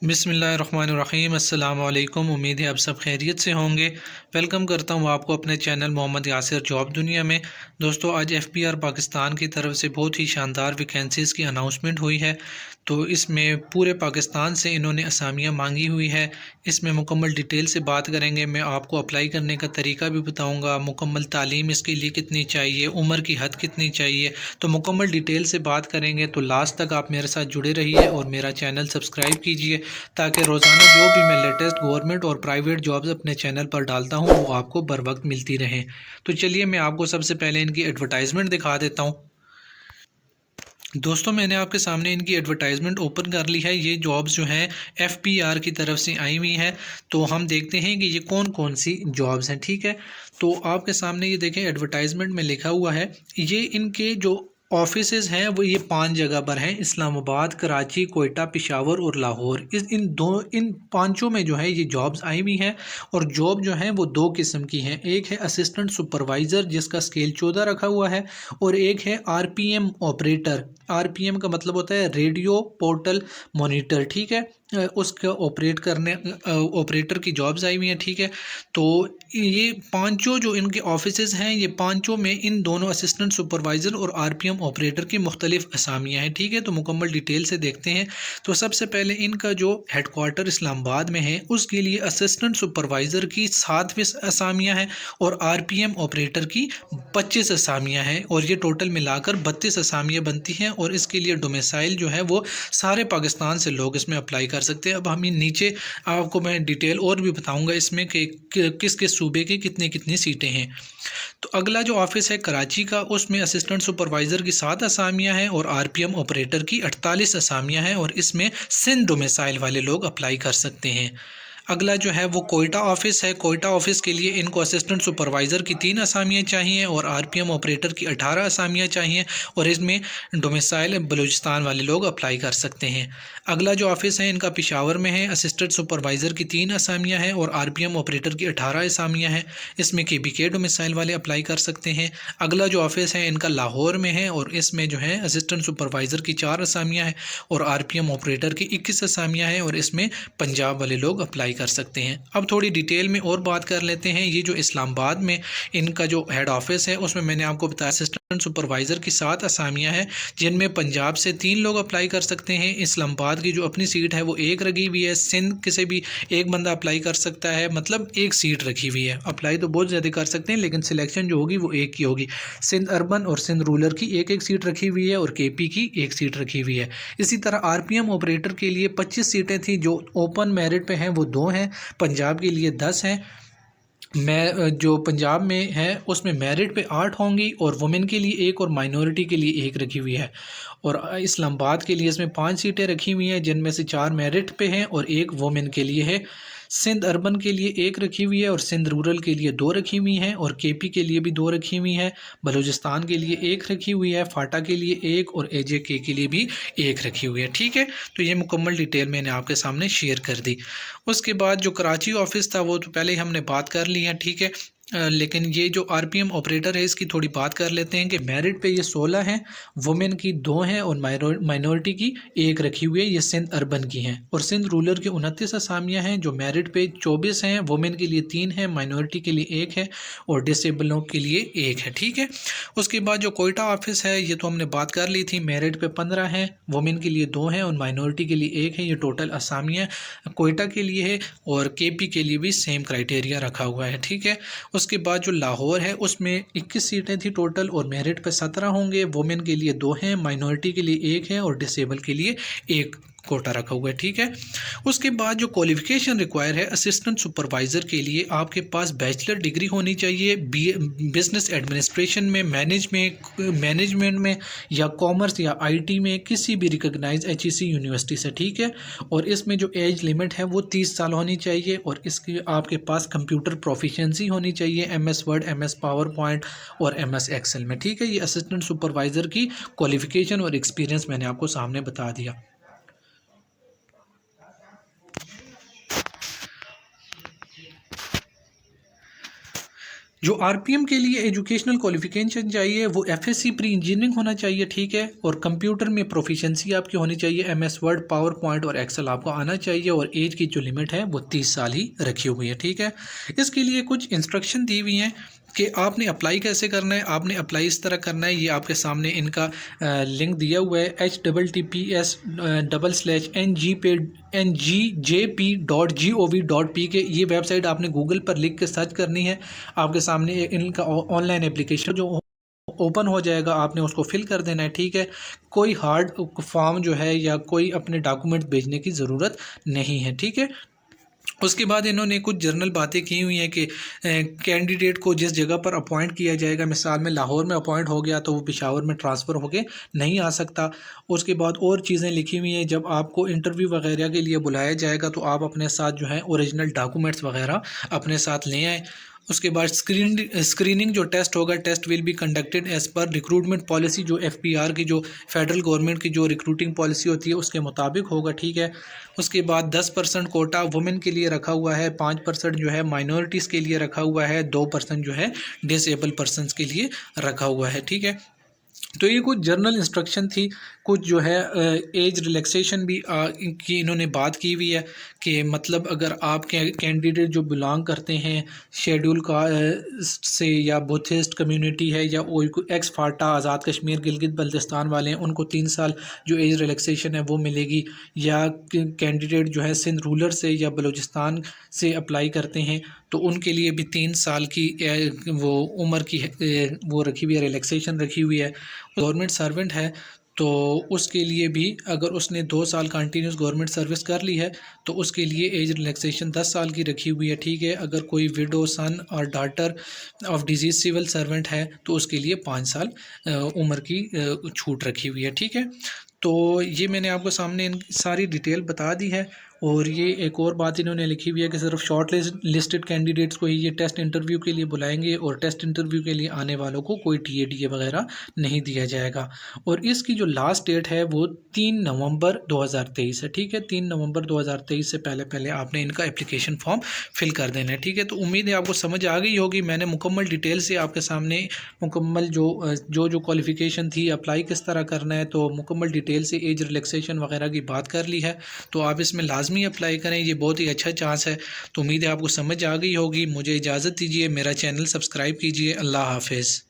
बिस्मिल्लाहिर्रहमानिर्रहीम अस्सलाम वालेकुम। उम्मीद है आप सब खैरियत से होंगे। वेलकम करता हूँ आपको अपने चैनल मोहम्मद यासिर जॉब दुनिया में। दोस्तों, आज एफपीआर पाकिस्तान की तरफ से बहुत ही शानदार वैकेंसीज़ की अनाउंसमेंट हुई है। तो इसमें पूरे पाकिस्तान से इन्होंने असामियाँ मांगी हुई है। इसमें मुकम्मल डिटेल से बात करेंगे। मैं आपको अप्लाई करने का तरीका भी बताऊँगा, मुकम्मल तालीम इसके लिए कितनी चाहिए, उम्र की हद कितनी चाहिए। तो मुकम्मल डिटेल से बात करेंगे। तो लास्ट तक आप मेरे साथ जुड़े रहिए और मेरा चैनल सब्सक्राइब कीजिए, ताकि रोज़ाना जो भी मैं लेटेस्ट गवर्नमेंट और प्राइवेट जॉब्स अपने चैनल पर डालता हूँ वो आपको बर वक्त मिलती रहें। तो चलिए मैं आपको सबसे पहले इनकी एडवर्टाइजमेंट दिखा देता हूँ। दोस्तों, मैंने आपके सामने इनकी एडवर्टाइजमेंट ओपन कर ली है। ये जॉब्स जो हैं एफपीआर की तरफ से आई हुई हैं। तो हम देखते हैं कि ये कौन कौन सी जॉब्स हैं। ठीक है, तो आपके सामने ये देखें, एडवर्टाइजमेंट में लिखा हुआ है। ये इनके जो ऑफिसेज हैं वो ये 5 जगह पर हैं: इस्लामाबाद, कराची, कोयटा, पेशावर और लाहौर। इन पांचों में जो है ये जॉब्स आई हुई हैं। और जॉब जो है वो दो किस्म की हैं। एक है असिस्टेंट सुपरवाइज़र जिसका स्केल 14 रखा हुआ है, और एक है आरपीएम ऑपरेटर। आरपीएम का मतलब होता है रेडियो पोर्टल मॉनिटर। ठीक है, उसका ऑपरेटर की जॉब्स आई हुई हैं। ठीक है, तो ये पांचों जो इनके ऑफिसेज हैं, ये पांचों में इन दोनों असिस्टेंट सुपरवाइज़र और आरपीएम ऑपरेटर की मुख्तलिफ असामियाँ हैं। ठीक है, तो मुकम्मल डिटेल से देखते हैं। तो सबसे पहले इनका जो हेडक्वार्टर इस्लामाबाद में है उसके लिए असिस्टेंट सुपरवाइज़र की 7 असामियाँ हैं और आरपीएम ऑपरेटर की 25 असामियाँ हैं, और ये टोटल मिलाकर 32 असामियाँ बनती हैं। और इसके लिए डोमिसाइल जो है वो सारे पाकिस्तान से लोग इसमें अप्लाई कर सकते हैं। अब हम नीचे आपको मैं डिटेल और भी बताऊंगा इसमें कि किस किस सूबे की कितनी कितनी सीटें हैं। तो अगला जो ऑफिस है कराची का, उसमें असिस्टेंट सुपरवाइज़र की 7 असामियाँ हैं और आरपीएम ऑपरेटर की 48 असामियाँ हैं, और इसमें सिंध डोमिसाइल वाले लोग अप्लाई कर सकते हैं। अगला जो है वो कोयटा ऑफिस है। कोयटा ऑफिस के लिए इनको असिस्टेंट सुपरवाइज़र की 3 असामियाँ चाहिए और आरपीएम ऑपरेटर की 18 असामियाँ चाहिए, और इसमें डोमिसाइल बलूचिस्तान वाले लोग अप्लाई कर सकते हैं। अगला जो ऑफिस है इनका पेशावर में है। असिस्टेंट सुपरवाइज़र की 3 असामियाँ हैं और आरपीएम ऑपरेटर की 18 असामियाँ हैं। इसमें केबीके डोमिसाइल वाले अप्लाई कर सकते हैं। अगला जो ऑफिस है इनका लाहौर में है, और इसमें जो है असिस्टेंट सुपरवाइज़र की 4 असामियाँ हैं और आरपीएम ऑपरेटर की 21 असामियाँ हैं, और इसमें पंजाब वाले लोग अप्लाई कर सकते हैं। अब थोड़ी डिटेल में और बात कर लेते हैं। ये जो इस्लामाबाद में इनका जो हेड ऑफिस है उसमें मैंने आपको बताया असिस्टेंट सुपरवाइज़र की 7 असामियाँ हैं, जिनमें पंजाब से 3 लोग अप्लाई कर सकते हैं। इस्लामाबाद की जो अपनी सीट है वो एक रखी हुई है। सिंध किसी भी एक बंदा अप्लाई कर सकता है, मतलब एक सीट रखी हुई है। अप्लाई तो बहुत ज़्यादा कर सकते हैं, लेकिन सिलेक्शन जो होगी वो एक की होगी। सिंध अर्बन और सिंध रूरल की एक एक सीट रखी हुई है, और केपी की एक सीट रखी हुई है। इसी तरह आरपीएम ऑपरेटर के लिए 25 सीटें थी, जो ओपन मेरिट पे हैं वो 2 हैं। पंजाब के लिए 10 हैं। मैं जो पंजाब में है उसमें मेरिट पे 8 होंगी, और वुमेन के लिए एक और माइनॉरिटी के लिए एक रखी हुई है। और इस्लामाबाद के लिए इसमें 5 सीटें रखी हुई हैं, जिनमें से 4 मेरिट पे हैं और एक वुमेन के लिए है। सिंध अर्बन के लिए एक रखी हुई है, और सिंध रूरल के लिए 2 रखी हुई हैं, और केपी के लिए भी 2 रखी हुई हैं। बलूचिस्तान के लिए एक रखी हुई है, फाटा के लिए एक, और एजेके के लिए भी एक रखी हुई है। ठीक है, तो ये मुकम्मल डिटेल मैंने आपके सामने शेयर कर दी। उसके बाद जो कराची ऑफिस था वो तो पहले ही हमने बात कर ली है। ठीक है, लेकिन ये जो आरपीएम ऑपरेटर है इसकी थोड़ी बात कर लेते हैं कि मेरिट पे ये 16 हैं, वुमेन की 2 हैं और माइनॉरिटी की एक रखी हुई है। ये सिंध अर्बन की हैं। और सिंध रूरल की 29 असामियाँ हैं, जो मेरिट पे 24 हैं, वुमेन के लिए 3 हैं, माइनॉरिटी के लिए 1 है, और डिसेबलों के लिए 1 है। ठीक है, उसके बाद जो कोयटा ऑफिस है ये तो हमने बात कर ली थी। मेरिट पे 15 हैं, वुमेन के लिए 2 हैं और माइनॉरिटी के लिए 1 है। ये टोटल असामियाँ कोयटा के लिए है, और केपी के लिए भी सेम क्राइटेरिया रखा हुआ है। ठीक है, उसके बाद जो लाहौर है उसमें 21 सीटें थी टोटल, और मेरिट पे 17 होंगे। वुमेन के लिए 2 हैं, माइनॉरिटी के लिए 1 है, और डिसेबल के लिए 1 कोटा रखा हुआ है। ठीक है, उसके बाद जो क्वालिफिकेशन रिक्वायर है असिस्टेंट सुपरवाइज़र के लिए, आपके पास बैचलर डिग्री होनी चाहिए बिजनेस एडमिनिस्ट्रेशन में, मैनेजमेंट में, या कॉमर्स या आईटी में, किसी भी रिकॉग्नाइज एचईसी यूनिवर्सिटी से। ठीक है, और इसमें जो एज लिमिट है वो 30 साल होनी चाहिए, और इसकी आपके पास कंप्यूटर प्रोफिशिएंसी होनी चाहिए MS word, MS power point और एमएस एक्सेल में। ठीक है, ये असिस्टेंट सुपरवाइज़र की क्वालिफिकेशन और एक्सपीरियंस मैंने आपको सामने बता दिया। जो आरपीएम के लिए एजुकेशनल क्वालिफिकेशन चाहिए वो एफएससी प्री इंजीनियरिंग होना चाहिए, ठीक है। और कंप्यूटर में प्रोफिशिएंसी आपकी होनी चाहिए, एमएस वर्ड, पावर पॉइंट और एक्सेल आपको आना चाहिए। और एज की जो लिमिट है वो 30 साल ही रखी हुई है, ठीक है। इसके लिए कुछ इंस्ट्रक्शन दी हुई हैं कि आपने अप्लाई कैसे करना है। आपने अप्लाई इस तरह करना है, ये आपके सामने इनका लिंक दिया हुआ है https://ngj.gov.p के। ये वेबसाइट आपने गूगल पर लिख के सर्च करनी है। आपके सामने इनका ऑनलाइन एप्लीकेशन जो ओपन हो जाएगा, आपने उसको फिल कर देना है, ठीक है। कोई हार्ड फॉर्म जो है या कोई अपने डॉक्यूमेंट भेजने की ज़रूरत नहीं है, ठीक है। उसके बाद इन्होंने कुछ जर्नल बातें की हुई हैं कि कैंडिडेट को जिस जगह पर अपॉइंट किया जाएगा, मिसाल में लाहौर में अपॉइंट हो गया तो वो पेशावर में ट्रांसफ़र होके नहीं आ सकता। उसके बाद और चीज़ें लिखी हुई हैं, जब आपको इंटरव्यू वगैरह के लिए बुलाया जाएगा तो आप अपने साथ जो है ओरिजिनल डॉक्यूमेंट्स वगैरह अपने साथ ले आएँ। उसके बाद स्क्रीनिंग जो टेस्ट होगा, test will be conducted as per recruitment policy, जो एफपीआर की जो फेडरल गवर्नमेंट की जो रिक्रूटिंग पॉलिसी होती है उसके मुताबिक होगा, ठीक है। उसके बाद 10% कोटा वुमेन के लिए रखा हुआ है, 5% जो है माइनॉरिटीज़ के लिए रखा हुआ है, 2% जो है डिसेबल पर्सनस के लिए रखा हुआ है, ठीक है। तो ये कुछ जर्नल इंस्ट्रक्शन थी। कुछ जो है एज रिलैक्सेशन भी की इन्होंने बात की हुई है कि मतलब अगर आप कैंडिडेट जो बिलोंग करते हैं शेड्यूल का से, या बुद्धिस्ट कम्युनिटी है, या एक्स फाटा आज़ाद कश्मीर गिलगित बल्तिस्तान वाले हैं, उनको 3 साल जो एज रिलैक्सेशन है वो मिलेगी। या कैंडिडेट जो है सिंध रूलर से या बलूचिस्तान से अप्लाई करते हैं तो उनके लिए भी 3 साल की वो उम्र की वो रखी हुई है, रिलैक्सेशन रखी हुई है। गवर्नमेंट सर्वेंट है तो उसके लिए भी अगर उसने 2 साल कंटिन्यूस गवर्नमेंट सर्विस कर ली है तो उसके लिए एज रिलैक्सेशन 10 साल की रखी हुई है, ठीक है। अगर कोई विडो, सन और daughter of deceased civil servant है तो उसके लिए 5 साल उम्र की छूट रखी हुई है, ठीक है। तो ये मैंने आपको सामने इन सारी डिटेल बता दी है। और ये एक और बात इन्होंने लिखी हुई है कि सिर्फ शॉर्ट लिस्टेड कैंडिडेट्स को ही ये टेस्ट इंटरव्यू के लिए बुलाएंगे, और टेस्ट इंटरव्यू के लिए आने वालों को कोई टीएडीए वगैरह नहीं दिया जाएगा। और इसकी जो लास्ट डेट है वो 3 नवंबर 2023 है, ठीक है। 3 नवंबर 2023 से पहले पहले आपने इनका एप्लीकेशन फॉर्म फिल कर देना है, ठीक है। तो उम्मीद है आपको समझ आ गई होगी। मैंने मुकम्मल डिटेल से आपके सामने मुकम्मल जो क्वालिफ़िकेशन थी, अप्लाई किस तरह करना है, तो मुकम्मल डिटेल से एज रिलैक्सेशन वगैरह की बात कर ली है। तो आप इसमें लाजमी अप्लाई करें, ये बहुत ही अच्छा चांस है। तो उम्मीद है आपको समझ आ गई होगी। मुझे इजाज़त दीजिए, मेरा चैनल सब्सक्राइब कीजिए। अल्लाह हाफिज़।